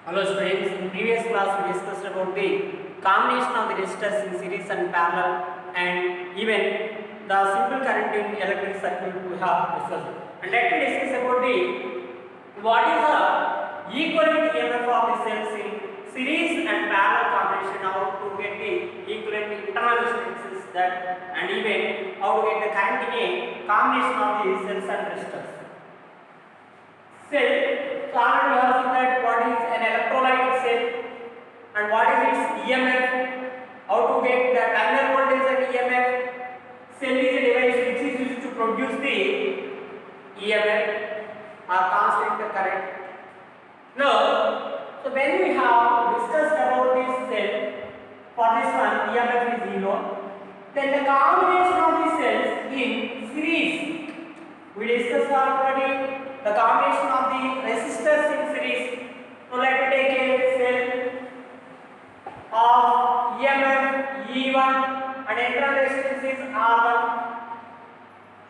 Hello students, in previous class we discussed about the combination of the resistors in series and parallel and even the simple current in electric circuit we have discussed. And let me discuss about the what is the equivalent EMF of the cells in series and parallel combination, how to get the equivalent internal resistances that, and even how to get the current in a combination of the cells and resistors. Cell, so already we have seen that what is an electrolytic cell and what is its EMF, how to get the terminal voltage and EMF. Cell is a device which is used to produce the EMF or constant current. Now, so when we have discussed about this cell, for this one EMF is 0, then the combination of the cells in series, we discussed already the combination of the resistors in series. So let me take a cell of EMF E1 and internal resistance is R1,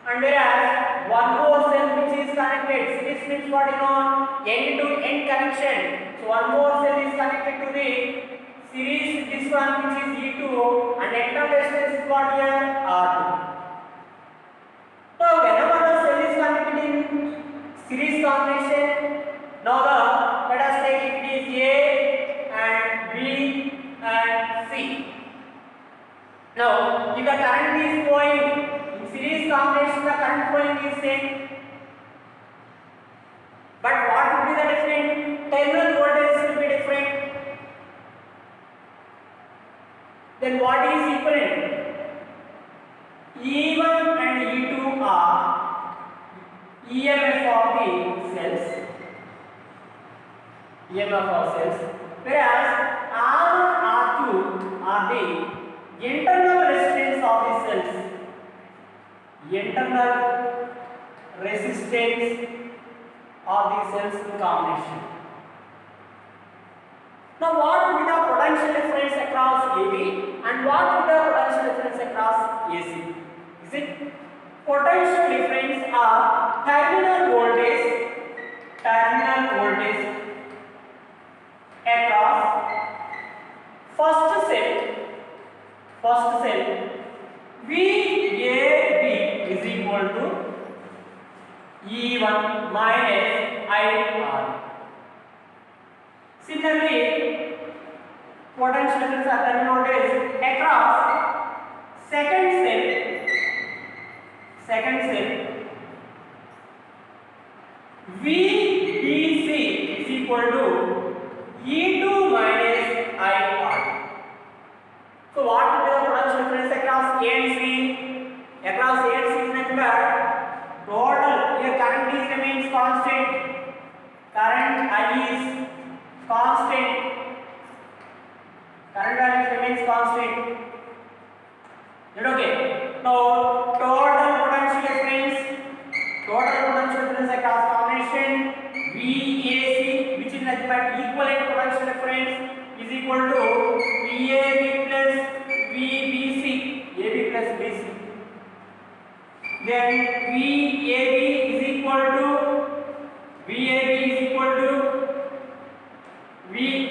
and whereas one more cell which is connected, series means what you know, end to end connection. So one more cell is connected to the series with this one which is E2 and internal resistance is what here R2. So whenever the cell is connected in series combination, now let us take it is A and B and C. Now if the current is flowing in series combination, the current flowing is same, but what would be the different? Terminal voltage will be different. Then what is equivalent? E1 and E2 are EMF of the cells, whereas R1 R2 are the internal resistance of the cells, internal resistance of the cells in combination. Now what will be the potential difference across AB and what will be the potential difference across AC? Is it potential difference are terminal voltage across first cell VAB is equal to E1 minus IR. Similarly, potential difference are terminal voltage across second cell VBC is equal to E2 minus IR. So what will be the potential difference across A and C? Across A and C is nothing but total, here current is remains constant, current I is constant, current value remains constant. Is it okay? Now total potential difference across combination VAC, which is nothing but equivalent potential difference, is equal to VAB plus VBC, AB plus BC. Then VAB is equal to VAC is equal to VAB.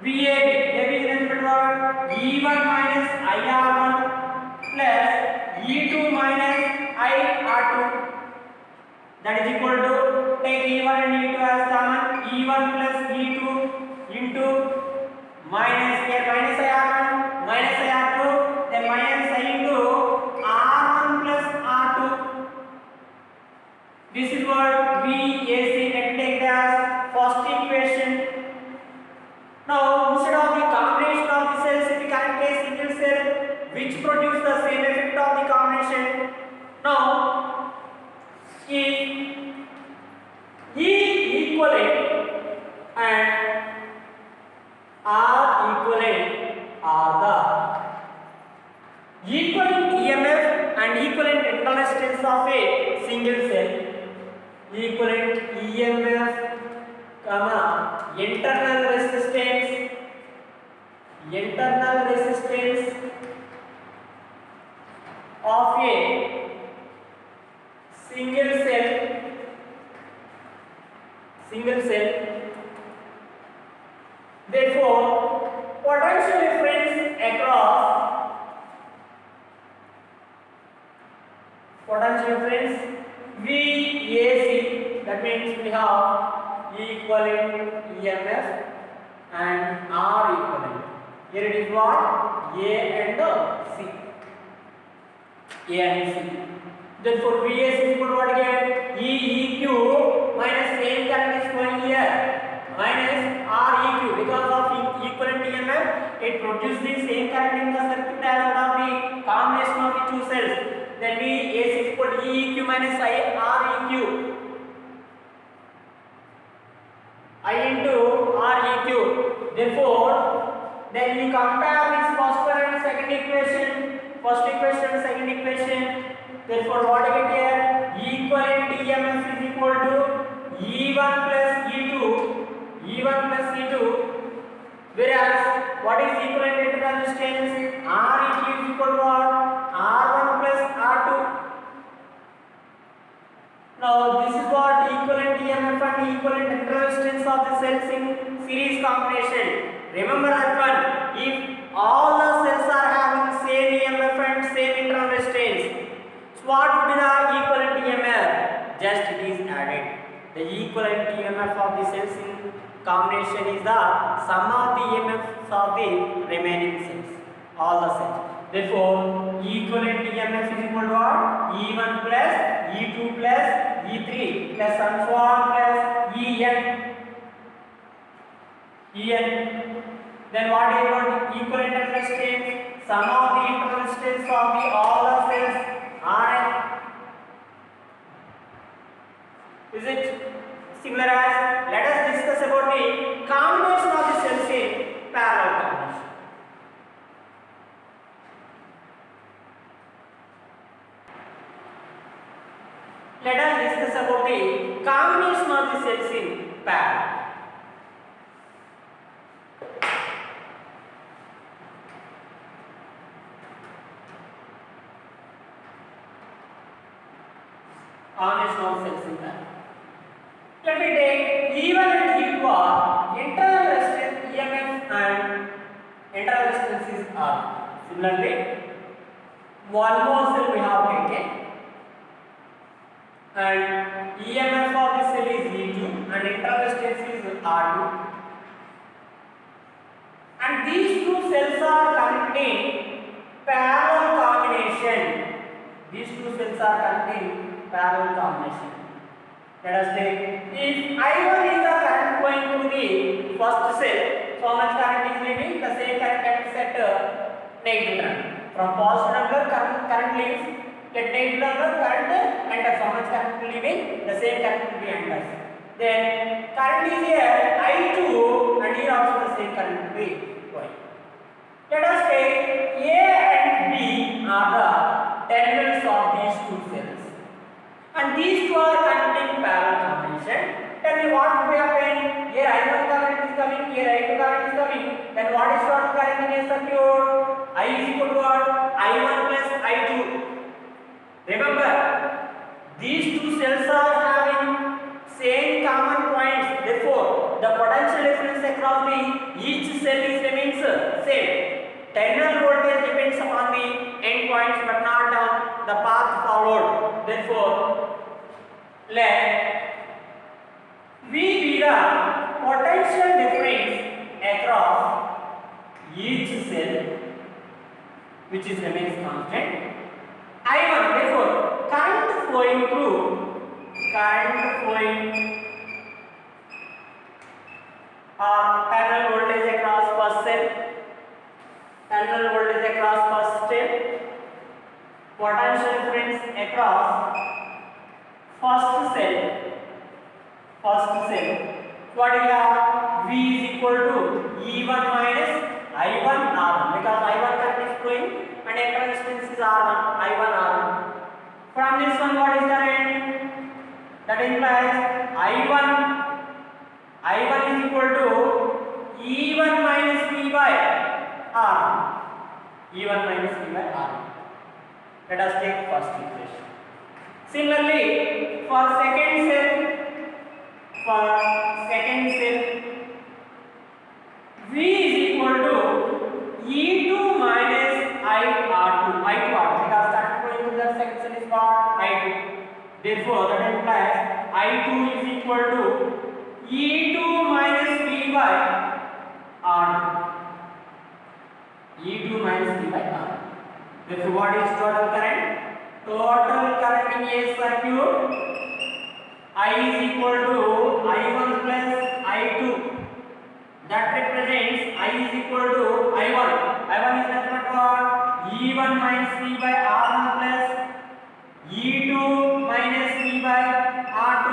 AB is nothing but E1 minus IR1 plus E2 minus IR2. That is equal to, take E1 and E2 as common, E1 plus E2 into minus, here minus IR1 minus IR2, then minus I into R1 plus R2. This is what VAC. Let me take that as first equation. Now instead of the combination of the cells, if we connect a single cell which produce the same effect of the combination. Now if E equivalent and R equivalent are the equivalent EMF and equivalent internal resistance of a single cell. Equivalent EMF, internal resistance of a single cell VAC, that means we have equivalent EMF and R equivalent. Here it is what? A and C. A and C. Therefore, VAC is equal to what again? EEQ minus same current is going here minus REQ. Because of equivalent EMF, it produces the same current in the circuit as that of the combination of the two cells. Then VAC is equal to EEQ minus REQ. I into REQ. Therefore, then we compare this first one and second equation. First equation and second equation. Therefore, what I get here? Equivalent EMF is equal to E1 plus E2. E1 plus E2. Whereas, what is equivalent internal resistance? REQ is equal to what? R1 plus R2. Now, this is what equivalent EMF and equivalent internal resistance of the cells in series combination. Remember that one. If all the cells are having same EMF and same internal resistance, so what would be the equivalent EMF? Just it is added. The equivalent EMF of the cells in combination is the sum of the EMFs of the remaining cells. All the cells. Therefore, equivalent EMF is equal to what? E1 plus E2 plus E3 plus and so on plus En. Then what is what? Equivalent internal resistance, sum of the internal resistance of the all the cells Rn. Is it similar as? Let us discuss about the combination of the cells in parallel combination. Let us discuss about the combination of the cells in parallel. Combination of cells in parallel. Let me take E1 and E2 are internal resistance EMF and internal resistance is R. Similarly, one more cell we have taken. And EMF of the cell is E2 and internal resistance is R2. And these two cells are connected in parallel combination. These two cells are connected in parallel combination. Let us take, if I1 is the current going to the first cell, so how much current is leaving? The same current can set negative terminal. From positive terminal current leaves, get negative terminal current enters. How much current leaving? The same current will be enters. Then current is here I2 and here also the same current will be going. Let us take A and B are the terminals of these two cells. And these two are connected in parallel combination. Tell me what will happen? Here I1 current is coming, here I2 current is coming. Then what is short current in a circuit? I is equal to what? I1 plus I2. Remember, these two cells are having same common points. Therefore, the potential difference across the each cell is remains same. Terminal voltage depends upon the end points but not on the path followed. Therefore, let V be the potential difference across each cell which is remains constant. I1, therefore, current flowing terminal voltage across first cell. Terminal voltage across first cell, potential difference across first cell. What do you have? V is equal to E1 minus I1 R1 because I1 current is flowing and internal resistance is R1, I1 R1. From this one, what is current? That implies I1 is equal to E1 minus V by R. E1 minus V by R. Let us take first equation. Similarly, for second cell, V is equal to E2 minus I2 R2 because starting point to the second cell is called I2. Therefore, that implies I2 is equal to E2 minus V by R2. E2 minus V by R2. Therefore, what is total current? Total current in a circuit I is equal to I1 plus I2. That represents I is equal to I1. I1 is nothing but what? E1 minus V by R1 plus E2 minus V by R2.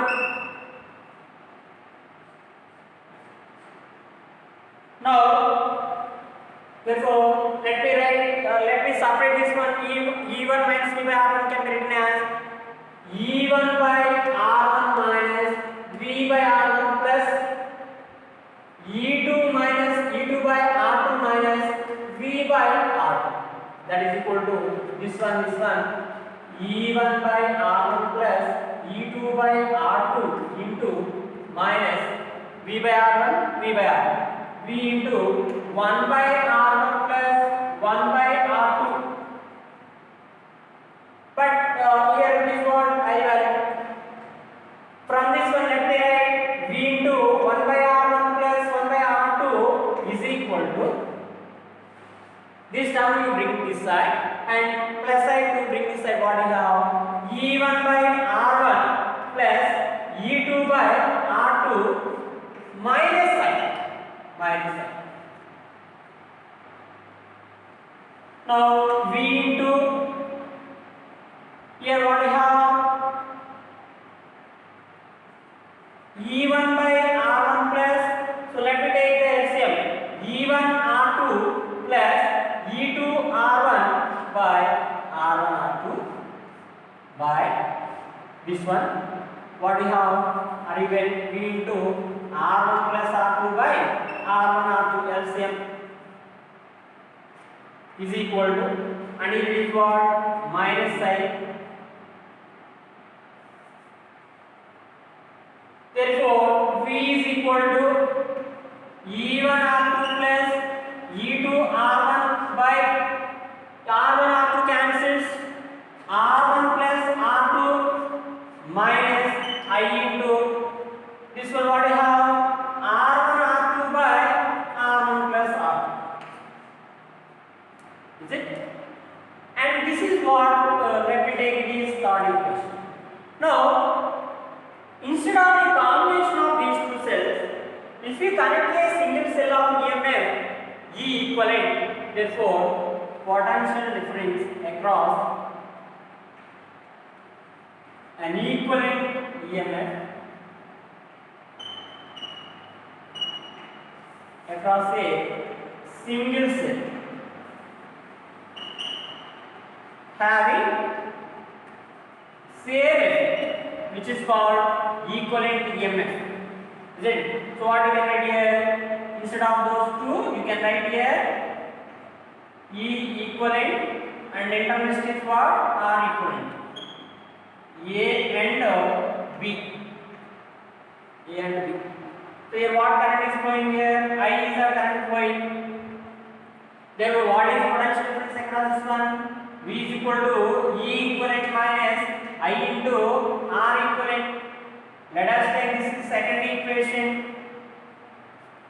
Now, therefore, let me separate this one. E1 minus V by R1 can be written as E1 by R1 minus V by R1 plus E2 by R2 minus V by R2. That is equal to this one E1 by R1 plus E2 by R2 into minus V by R1 V into 1 by R1 plus 1 by R2. But here it is what I value. From this one let me write V into 1 by R1 plus 1 by R2 is equal to this term you bring this side and plus side you bring this side. What you have? E1 by R1 plus E2 by R2 minus side. Now V into here what we have? E1 by R1 plus, so let me take the LCM. E1 R2 plus E2 R1 by R1 R2 by this one. What we have? Are even V into R1 plus R2 by R1 R2 LCM is equal to, and it is what? Minus sign. Therefore, V is equal to E1 R2 plus E2 R1 by R1 R2 cancels, R1 plus R2 minus I into this one. What I have? R1 R2 by R1 plus R2. Is it? And this is what let me take it is third equation. Now, instead of the combination of these two cells, if we connect a single cell of EMF E equivalent, therefore potential difference across an equivalent EMF across a single cell having same effect, which is called equivalent EMF. Is it? So what you can write here? Instead of those two, you can write here E equivalent and intermediate is what? R equivalent. A and B. A and B. So here what current is flowing here? I is the current flowing. Therefore, what is potential difference across this one? V is equal to E equivalent minus I into R equivalent. Let us take this second equation.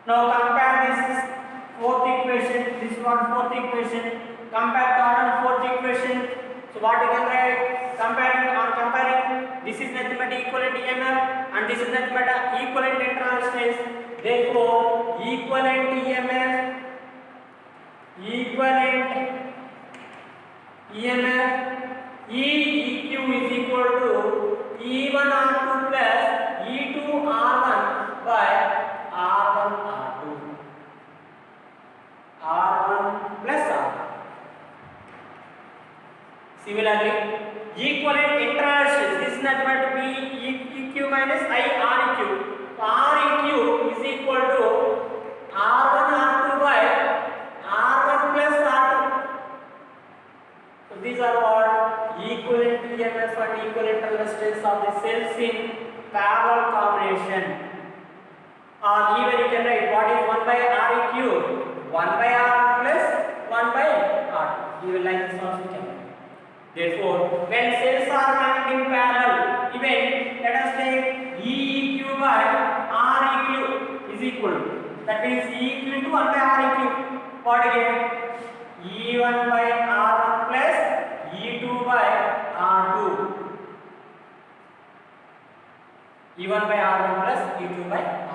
Now compare this fourth equation. This is what fourth equation. Compare third and fourth equation. So what you can write? Comparing, this is nothing but equivalent EMF and this is nothing but equivalent internal resistance. Therefore, equivalent EMF, EEQ is equal to E1 R2 plus E2 R1 by R1 R2. R1 plus R2. Similarly, equivalent internal resistance. This is nothing but EQ minus I REQ. So REQ is equal to R1 R2 by R1 plus R2. So these are what equivalent EMF and equivalent resistance of the cells in parallel combination. Or even you can write what is 1 by REQ? 1 by R plus 1 by R2. You will like this also. Therefore, when cells are connected in parallel, even equal to, that means E equal to 1 by R equal. What again? E1 by R1 plus E2 by R2. E1 by R1 plus E2 by R2.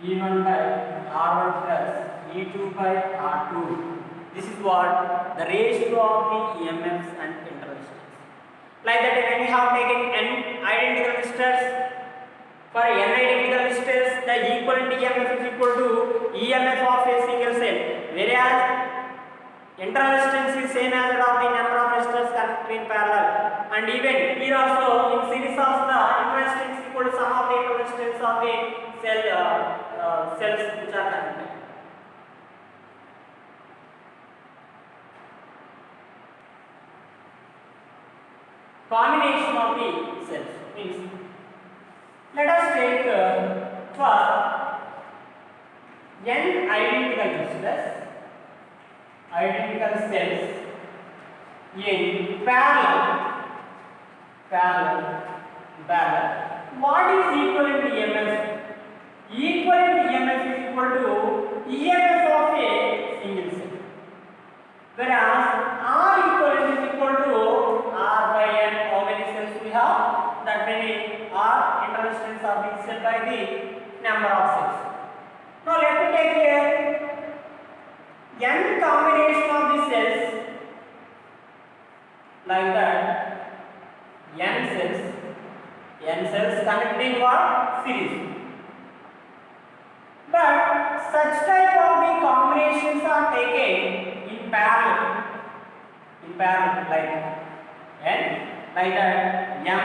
E1 by R1 plus E2 by R2. This is what the ratio of the EMFs and interresistances. Like that, when we have taken n identical resistors, for n identical resistors, the equivalent EMF is equal to EMF of a single cell, whereas internal resistance is same as that of the number of resistors connected in parallel. And even here also, in series of the internal resistance is equal to sum of the internal resistance of the cells which are connected. Combination of the cells means, let us take for n identical resistors, identical cells in parallel. What is equivalent EMF? Equivalent EMF is equal to EMF of a single cell, whereas R equivalent is equal to R by N. How many cells we have? That many R internal resistance of each cell by the number of cells. Now let me take here n combination of the cells, like that. N cells connected in what? Series. But such type of the combinations are taken in parallel, like n, like that. M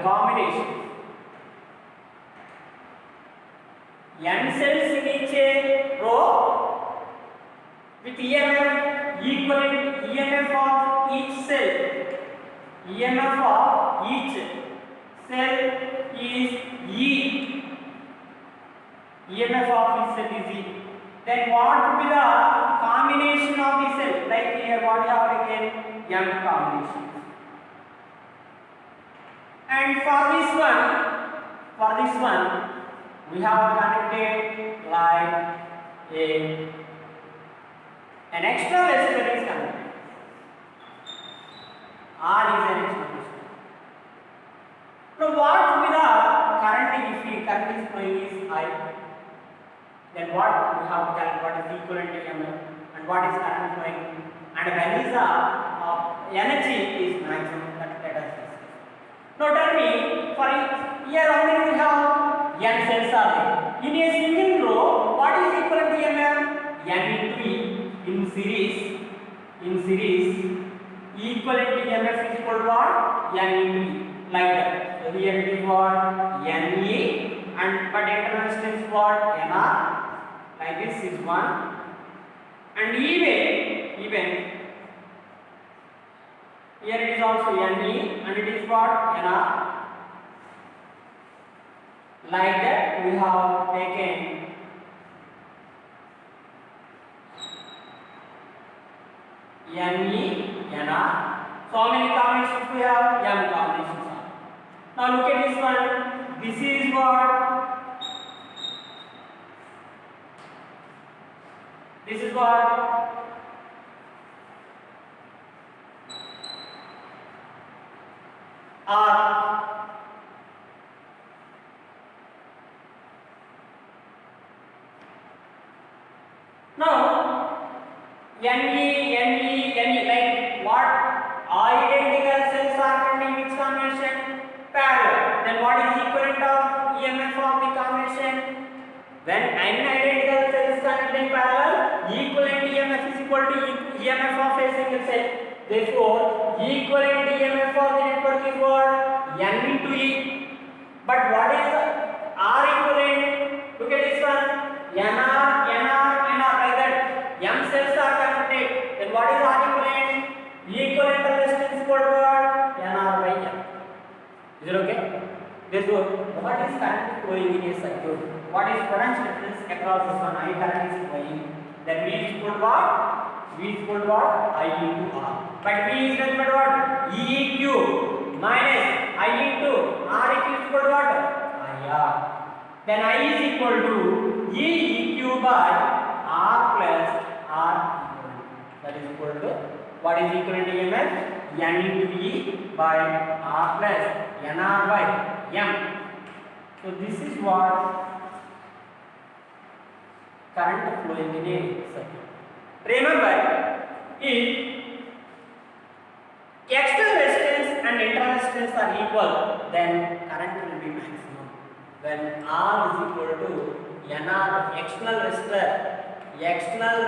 combination. N cells in each row with EMF equivalent EMF of each cell. EMF of each cell is E. EMF of each cell is E. Then what would be the combination of the cell? Like here, what we have again? M combinations. And for this one, we have connected like an extra resistor is connected. R is an extra resistor. Now what will be the current if the current is flowing is I? Then what we have calculated, what is equivalent EMF and what is current flowing, and when is the energy is maximum, that let us discuss. Now tell me, for here how many we have? N cells are there. In a single row, what is equivalent EMF? N into E. In series, equivalent EMF is equal to what? N into E. Like that. So here it is what? NE, and but internal resistance what? NR. Like this is one. And even here it is also NE, and it is what? NR. Like that we have taken NE, NR. So how many combinations we have? M combinations are. Now look at this one. This is what? This is what? R. Now NE, like what? Identical cells are containing which combination? Parallel. Then what is equivalent of EMF of the combination? When n identical cells connected in parallel, equivalent EMF is equal to EMF of a single cell. Therefore, equivalent EMF of the network is what? N into E. But what is R equivalent? Look at this one. NR, like that. M cells are connected. Then what is R equivalent? Equivalent resistance equal to what? NR by M. Is it okay? Therefore, what is current flowing in a circuit? What is potential difference across this one? I current is flowing. Then V is equal to what? V is equal to what? I into R. But V is nothing but what? EEQ minus I into R is equal to what? IR. Then I is equal to EEQ by R plus R equivalent. That is equal to what is equivalent EMF? N into E by R plus NR by M. So this is what current flowing in a circuit. Remember, if external resistance and internal resistance are equal, then current will be maximum. When R is equal to NR, external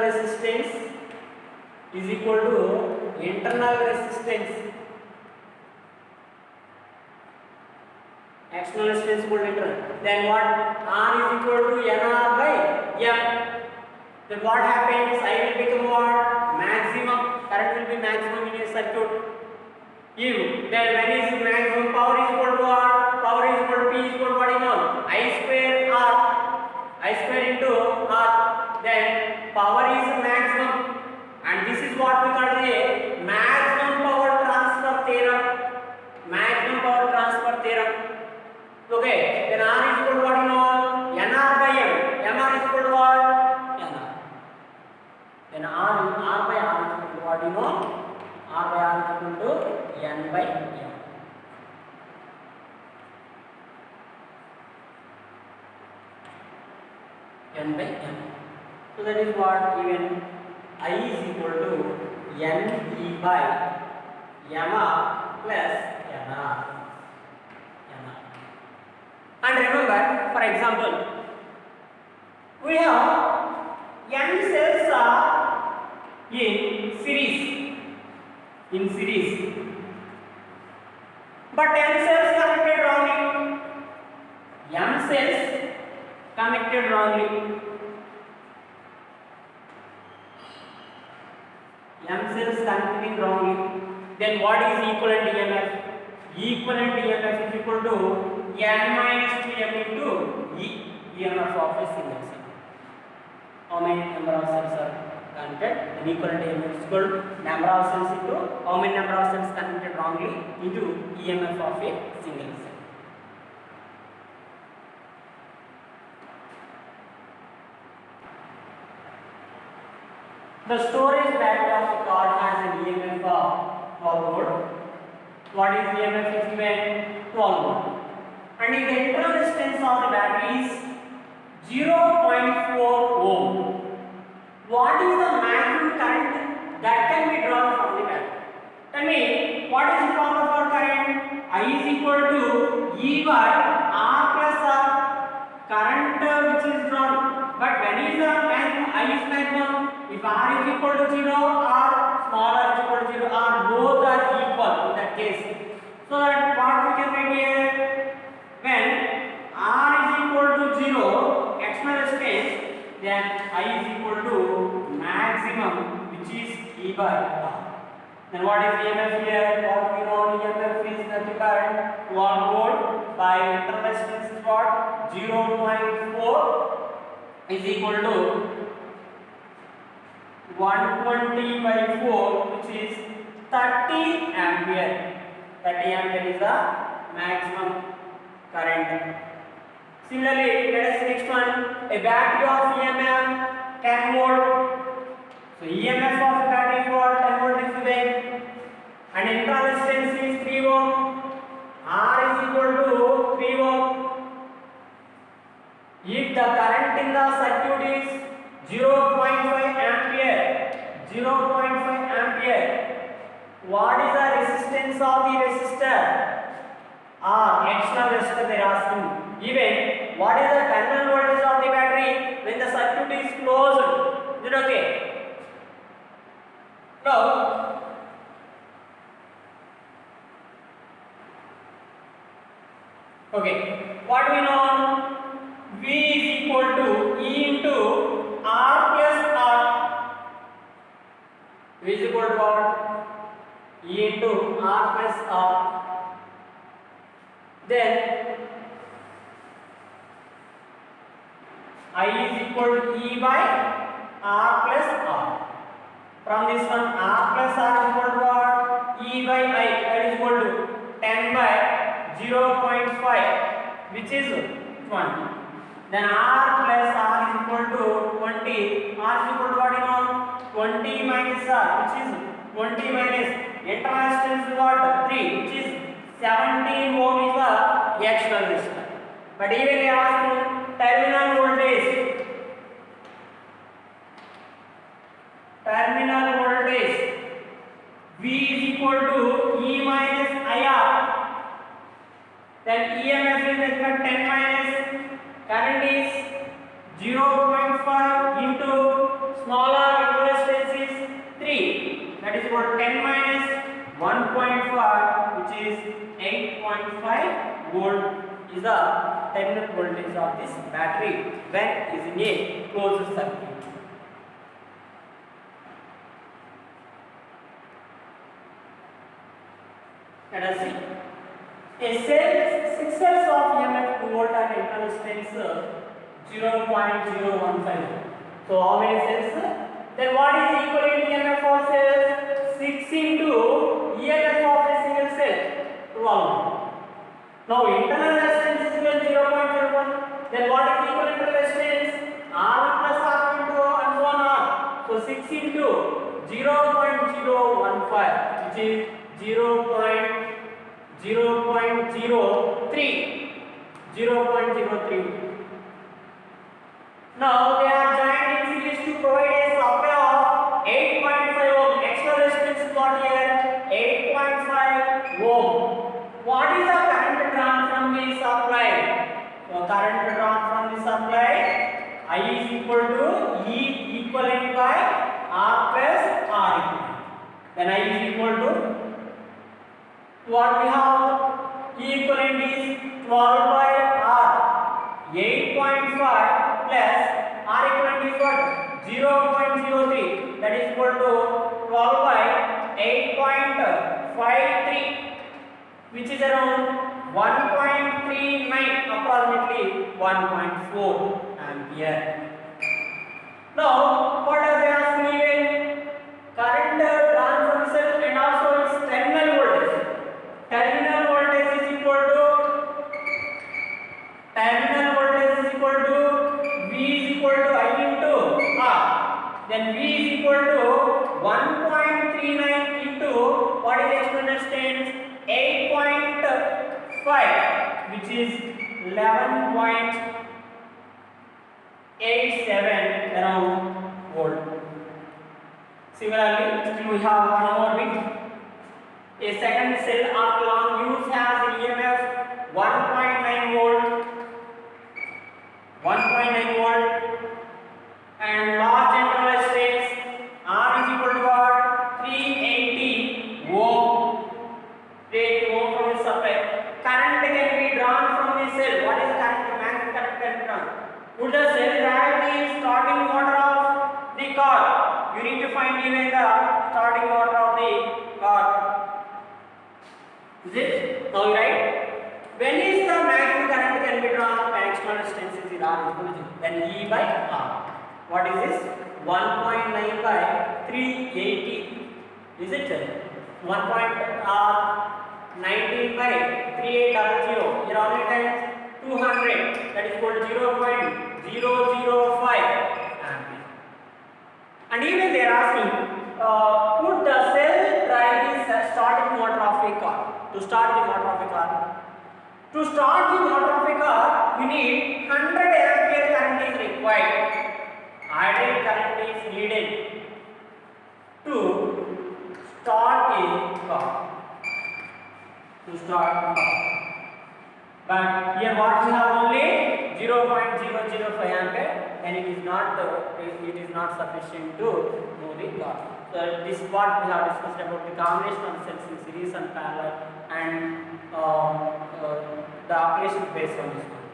resistance is equal to internal resistance. External resistance equal to internal. Then what? R is equal to NR by M. Then what happens? I will become what? Maximum. Current will be maximum in a circuit. If then when is maximum power is equal to what? Power is equal to P is equal to what you know? I square R. I square into R. Then power is maximum. And this is what we call the maximum power transfer theorem. Maximum power transfer theorem. Okay. Then R is equal to what you know? NR by M. MR is equal to what? NR. Then R by R is equal to what you know? R by R is equal to N by M. N by M. So that is what even I is equal to N E by MR plus NR. And remember, for example, we have N cells are in series. But N cells connected wrongly. M cells connected wrongly. M cells connecting wrongly. Then what is equivalent EMF? Equivalent EMF is equal to N minus 2M into EMF of a single cell. How many number of cells are connected? Then equivalent EMF is equal to number of cells into how many number of cells connected wrongly into EMF of a single cell. The storage battery of a car has an EMF of 12 volt. What is EMF is given? 12 volt. And if the internal resistance of the battery is 0.4 ohm, what is the maximum current that can be drawn from the battery? Tell me, what is the formula for current? I is equal to E by R plus R. Current which is drawn. But when is the maximum? I is maximum. If R is equal to 0, R small r is equal to 0, R both are equal in that case. So that what we can write here? When R is equal to 0, external resistance, then I is equal to maximum, which is E by R. Then what is EMF here? What we know EMF is nothing but 12 volt by internal resistance is what? 0.4 is equal to 120 by 4, which is 30 ampere. 30 ampere is the maximum current. Similarly, let us see next one. A battery of EMF 10 volt. So EMF of a battery is what? 10 volt is given. And internal resistance is 3 ohm. R is equal to 3 ohm. If the current in the circuit is 0.5 ampere, what is the resistance of the resistor? External resistor they are asking. Even what is the terminal voltage of the battery when the circuit is closed? Is it okay? Now, okay, what we know? V is equal to E into R plus R. V is equal to what? E into R plus R. Then I is equal to E by R plus R. From this one, R plus R is equal to what? E by I, that is equal to 10 by 0.5, which is 20. Then R plus R is equal to 20. R is equal to what, you know? 20 minus R, which is 20 minus internal resistance is what? 3, which is 17 ohm is the external resistance. But even they are asking terminal voltage. Terminal voltage V is equal to E minus IR. Then EMF is equal to 10 minus current is 0.5 into smaller resistance is 3. That is equal to 10 minus 1.5, which is 8.5 volt is the terminal voltage of this battery when is in a closed circuit. Let us see. A cell 6 cells of EMF 2 volt and internal resistance 0.015. So how many cells? Then what is equivalent EMF for cells? 6 into EMF of a single cell, 12. Now internal resistance is equal to 0.01. Then what is equivalent to resistance? R1 plus R2 into and so on. So 6 into 0.015, which is 0.03. Now they are joined in series to provide a supply of 8.5 ohm. Extra resistance is what here? 8.5 ohm. What is the current drawn from the supply? So current drawn from the supply, I is equal to E equivalent by R plus R equivalent. Then I is equal to what we have? E equivalent is 12 by R, 8.5 plus R equivalent is what? 0.03. That is equal to 12 by 8.53, which is around 1.39, approximately 1.4 ampere. Now, what are they asking even? Current drawn from cell and also its terminal voltage. Terminal voltage is equal to V is equal to I into R. Then V is equal to 1.39 into what is external resistance? 8.5, which is 11.87 around volt. Similarly, still we have one more bit. A second cell of long use has an EMF 1.9 volt, and large internal resistance R is equal to what? 380 ohm. 380 ohm from the supply. Current can be drawn from the cell. What is current? Maximum current can be drawn. Would the cell drive the starting motor of the car? You need to find even the starting motor of the car. Is it? Now right? When is the maximum current can be drawn? When external resistance is R equal to then E by R. What is this? 1.9 by 380. Is it? 1.19 by 3800. Here only times 200. That is equal to 0.005 ampere. And even they are asking, could the cell drive the starting motor of a car? To start the motor of a car. To start the motor of a car, we need 100 ampere current is required. Ideal current is needed to start a car. But here what we have only 0.005 ampere, and it is not sufficient to move the car. So this is what we have discussed about the combination of cells in series and parallel, and the application based on this one.